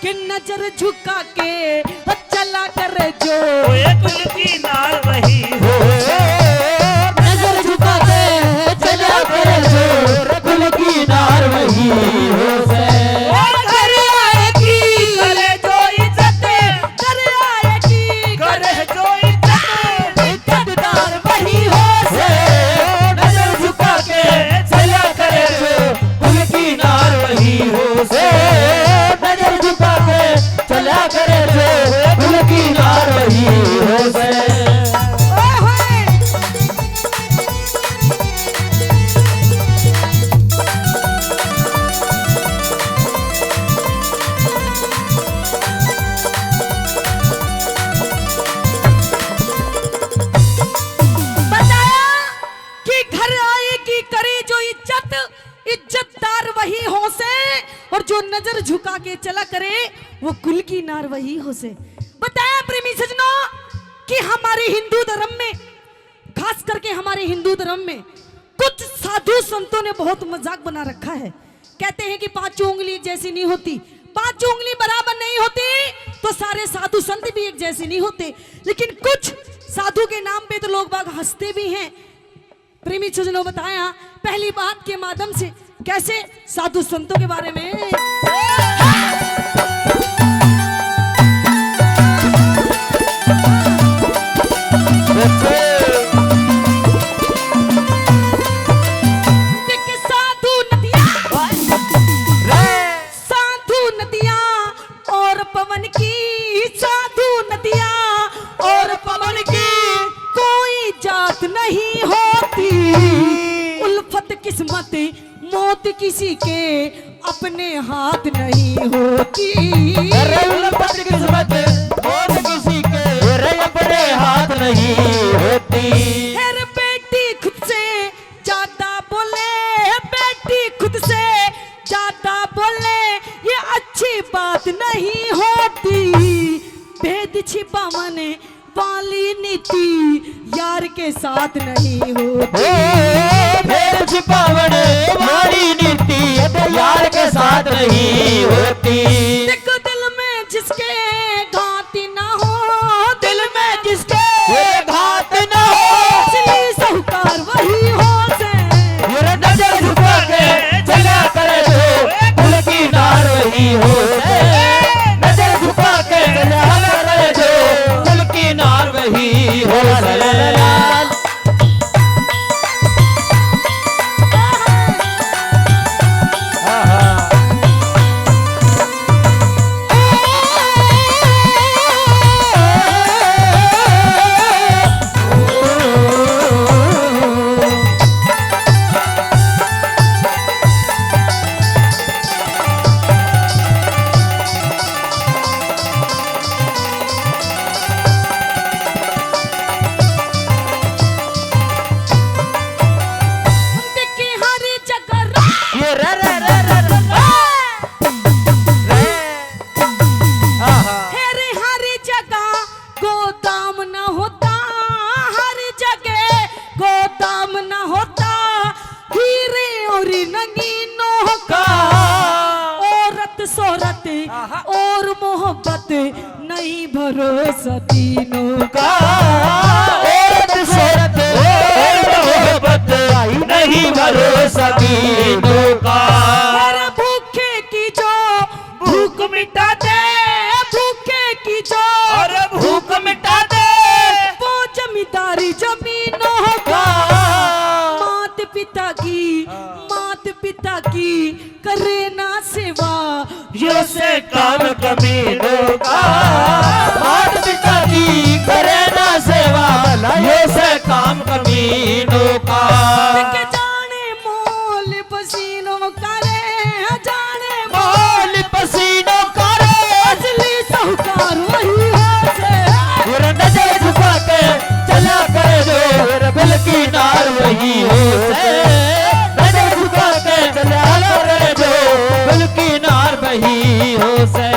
कि नजर झुका के चला कर जो कुल की नार वही हो, नजर झुका के चला कर जो कुल की नार वही हो से। घर आएगी करे जो इज्जत, घर आएगी करे जो इज्जत, इज्जतदार वही हो से। नजर झुका के चला करे जो कुल की नार वही हो से। नजर झुका के चला करे जो कुल की नार वही हो से। बताया कि घर आएगी करे जो इज्जत, इज्जतदार वही हो से, और जो नजर झुका के चला करे वो कुल की नार वही हो से। बताया प्रेमी सजनों कि हमारे हिंदू धर्म में, खास करके हमारे हिंदू धर्म में कुछ साधु संतों ने बहुत मजाक बना रखा है। कहते हैं कि पांचों उंगली एक जैसी नहीं होती, पांचों उंगली बराबर नहीं होती, तो सारे साधु संत भी एक जैसे नहीं होते। लेकिन कुछ साधु के नाम पे तो लोग बाग हंसते भी हैं। प्रेमी सजनों बताया पहली बात के माध्यम से कैसे साधु संतों के बारे में। साधु नदियां और पवन की, साधु नदियां और पवन की कोई जात नहीं होती। उल्फत किस्मत मौत किसी के अपने हाथ नहीं होती। अरे उल्फत किस्मत मौत किसी के अपने हाथ नहीं होती। हर बेटी खुद से ज्यादा बोले, बेटी खुद से ज्यादा बोले ये अच्छी बात नहीं होती। भेद छिपाने वाली नीति यार के साथ नहीं होती। भेद छिपाने वाली नीति यार के साथ नहीं होती। देखो दिल में जिसके घात ना हो, दिल में जिसके घात न हो, असली साहूकार वही हो से। नजर झुका के चला करे जो कुल की नार वही हो से। नजर झुका के चला करे जो कुल की नार वही हो से। देखी हर जगह ये रे रे रे रे रे हर हर जगह गोदाम न होता, हर जगह गोदाम न होता। हीरे और नगीनों का औरत शोहरत और मोहब्बत नहीं भरोसा तीनों का। औरत शोहरत और मोहब्बत नहीं भरोसा तीनों का। और भूखे की जो भूख मिटा दे, भूखे की जो और भूख मिटा दे। वो जमींदारी जमीनों का। मात पिता की करे ना सेवा, यो से काम कमीनों का। मात पिता की करे ना सेवा, ये से काम कमीनों का। के जाने मोल पसीनों करे, जाने मोल पसीनों का रे, असली साहूकार वही हो से। नजर झुका के चला करे जो बिल की नार वही हो से। नजर झुका के चला करे जो बिल की नार वही हो से।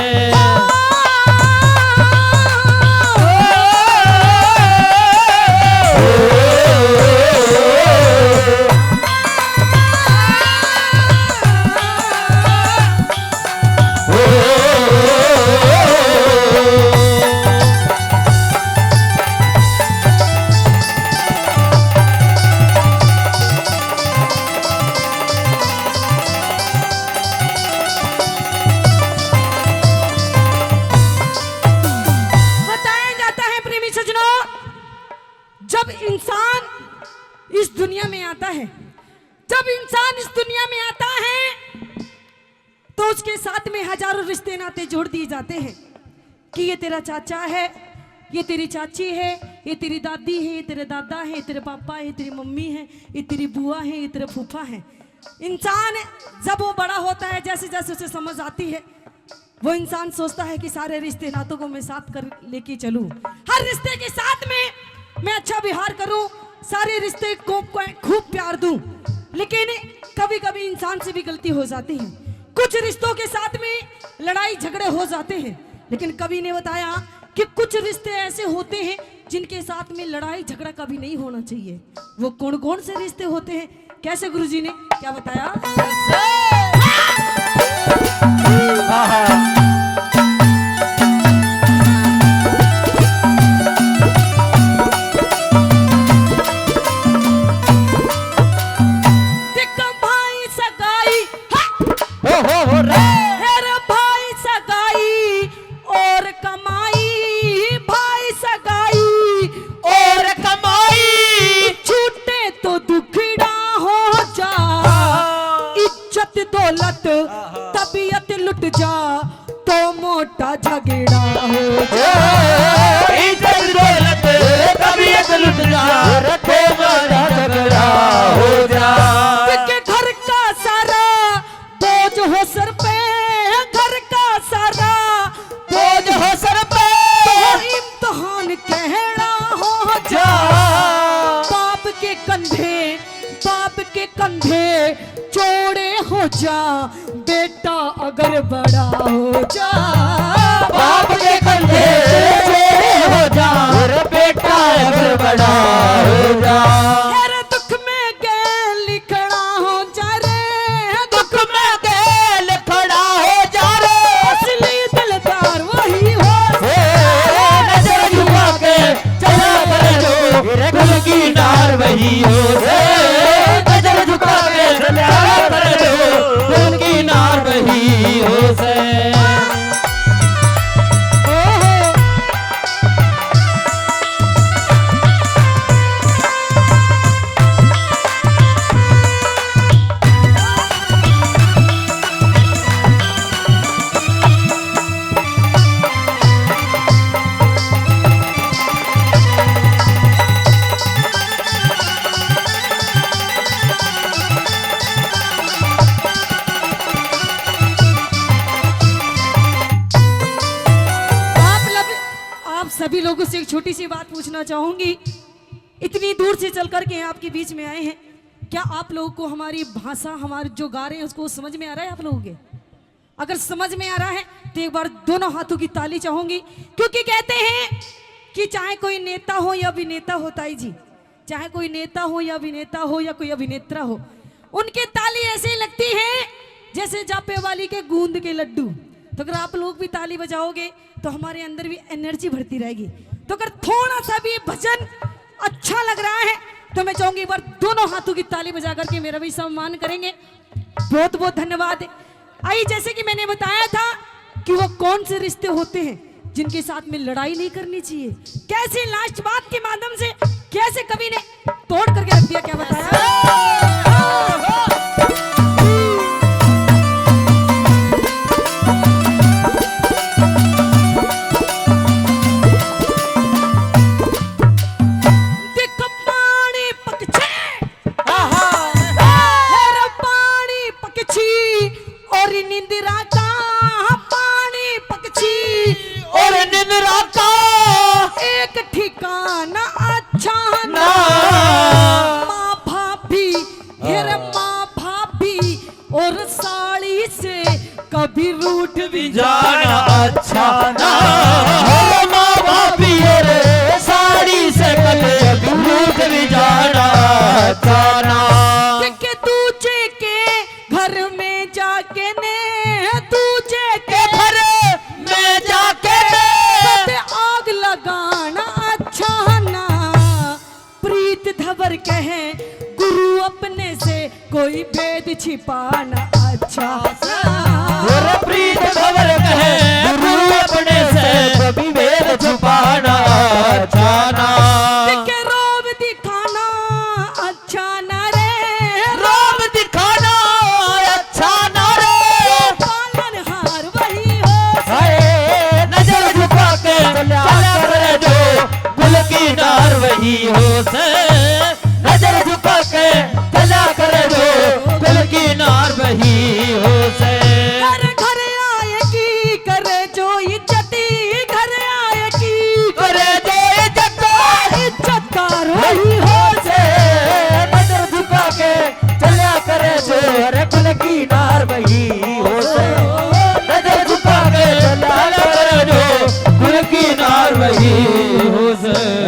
इस दुनिया में आता है, जब इंसान इस दुनिया में आता है तो उसके साथ में हजारों रिश्ते नाते जोड़ दिए जाते हैं कि ये तेरा चाचा है, ये तेरी चाची है, ये तेरी दादी है, ये तेरे दादा है, ये तेरे पापा है, ये तेरी मम्मी है, ये तेरी बुआ है, ये तेरे फूफा है। इंसान जब वो बड़ा होता है, जैसे जैसे उसे समझ आती है, वो इंसान सोचता है कि सारे रिश्ते नातों को मैं साथ कर लेके चलूं, हर रिश्ते के साथ में मैं अच्छा व्यवहार करूं, सारे रिश्ते को खूब प्यार दूं। लेकिन कभी कभी इंसान से भी गलती हो जाती है, कुछ रिश्तों के साथ में लड़ाई झगड़े हो जाते हैं। लेकिन कभी ने बताया कि कुछ रिश्ते ऐसे होते हैं जिनके साथ में लड़ाई झगड़ा कभी नहीं होना चाहिए। वो कौन कौन से रिश्ते होते हैं, कैसे गुरुजी ने क्या बताया? दौलत तबीयत लुट जा तो मोटा झगड़ा हो जा, इज्जत दौलत तबीयत लुट जा तो मोटा झगड़ा हो जा। कि घर का सारा बोझ हो सर पे, घर का सारा बोझ हो सर पे, तो इम्तिहान कहना हो जा। बाप के कंधे चौड़े हो जा, बेटा अगर बड़ा हो जा। बाप के कंधे चौड़े हो जा, बेटा अगर बड़ा हो जा। अरे दुख में गैल खड़ा हो जा रे, दुख में गैल खड़ा हो जा रे, असली दिलदार वही हो। नजर झुका के चला करे जो कुल की नार वही हो। नजर झुका के चला करे जो कुल की नार वही हो से। सभी लोगों से एक छोटी सी बात पूछना चाहूंगी, इतनी दूर से चल करके आपके बीच में आए हैं, क्या आप लोगों को हमारी भाषा, हमारे जो गा रहे हैं उसको समझ में आ रहा है आप लोगों के? अगर समझ में आ रहा है तो एक बार दोनों हाथों की ताली चाहूंगी, क्योंकि कहते हैं कि चाहे कोई नेता हो या अभिनेता हो, ताई जी, चाहे कोई नेता हो या अभिनेता हो या कोई अभिनेत्रा हो, उनकी ताली ऐसे लगती है जैसे जापे वाली के गूंद के लड्डू। तो अगर आप लोग भी ताली बजाओगे तो हमारे अंदर भी एनर्जी बढ़ती रहेगी। तो अगर थोड़ा सा भी भजन अच्छा लग रहा है तो मैं चाहूंगी एक बार दोनों हाथों की ताली बजा करके मेरा भी सम्मान करेंगे। बहुत बहुत धन्यवाद। आई जैसे कि मैंने बताया था कि वो कौन से रिश्ते होते हैं जिनके साथ में लड़ाई नहीं करनी चाहिए, कैसे लास्ट बात के माध्यम से कैसे कवि ने तोड़ करके रख दिया, क्या बताया? और साड़ी से कभी रूठ भी जाना अच्छा ना, माँ भाभी रे साड़ी से कभी रूठ भी जाना अच्छा ना। कि दूजे के घर में जाके ने, दूजे के घर में जाके ने आग लगाना अच्छा ना। प्रीत धवर कहे गुरु अपने से कोई भेद छिपाना अच्छा ना। प्रीत खबर कहे गुरु अपने से कभी भेद छुपाना अच्छा ना। के रोब दिखाना अच्छा वही हो से